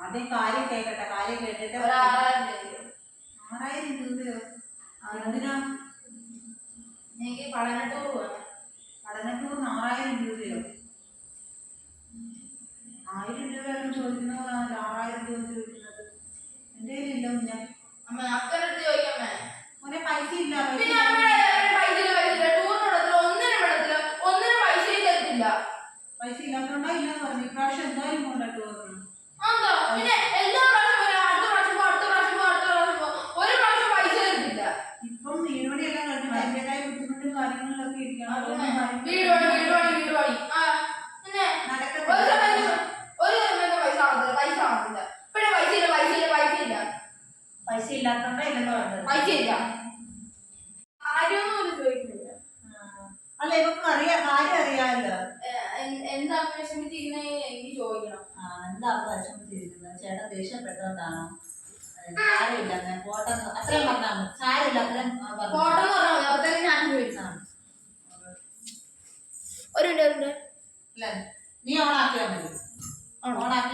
ആദ്യം കാര്യം കേൾക്കട്ടെ. കാര്യം കേട്ടിട്ട് 6000 രൂപയോ? എന്തിനാ? എനിക്ക് പഠന ടൂർ പോകാൻ. പഠന ടൂറിന് 6000 രൂപയോ? 1000 രൂപയൊന്നും ചോദിക്കുന്നവരാണല്ലോ 6000 രൂപ ചോദിക്കുന്നത്. എൻ്റെ കയ്യിലില്ല കുഞ്ഞ. അമ്മ അക്കരടുത്ത് ചോദിക്കാമേ. മോനെ പൈസ ഇല്ല. പിന്നെ അമ്മയുടെ പൈസ ഒന്നിനും പൈസയും തരത്തില്ല. പൈസ ഇല്ലാത്തോണ്ടാ ഇല്ലെന്ന് പറഞ്ഞു. ഇപ്രാവശ്യം എന്തായാലും കൊണ്ടിട്ട് പറഞ്ഞു. പിന്നെ എല്ലാ പ്രാവശ്യം അടുത്ത പ്രാവശ്യം ഒരു പ്രാവശ്യം പൈസ തരത്തില്ല. ഇപ്പം വീടുപണി എല്ലാം കഴിഞ്ഞു അതിൻ്റെതായ ബുദ്ധിമുട്ടും കാര്യങ്ങളിലൊക്കെ ഇരിക്കണം. വീട് പണി പിന്നെ ഒരു പൈസ ആവത്തില്ല. പിന്നെ പൈസ ഇല്ലാത്തോണ്ടാ ഇല്ലെന്ന് പറഞ്ഞത്. പൈസ ഇല്ല. ആരും ചോദിക്കുന്നില്ല. അല്ല ഇവർക്ക് അറിയാം, കാര്യം അറിയാമല്ലോ. എന്താ വിഷമിച്ചിരിക്കുന്നേ എനിക്ക് ചോദിക്കണം. എന്താ വിഷമിച്ചിരിക്കുന്നത്? ചേട്ടൻ ദേഷ്യപ്പെട്ടോണ്ടാണോ? സാരമില്ല, ഞാൻ പോട്ടെ അത്രയും പറഞ്ഞാൽ മതി. സാരമില്ല, അത്രയും പോട്ടെന്ന് പറഞ്ഞാൽ മതി. അപ്പത്തേക്ക് ഞാൻ ചോദിച്ചാണ്. ഒരു മിനിറ്റ്. അല്ല നീ ഓണാക്കിയാൽ മതി. ഓണാക്കി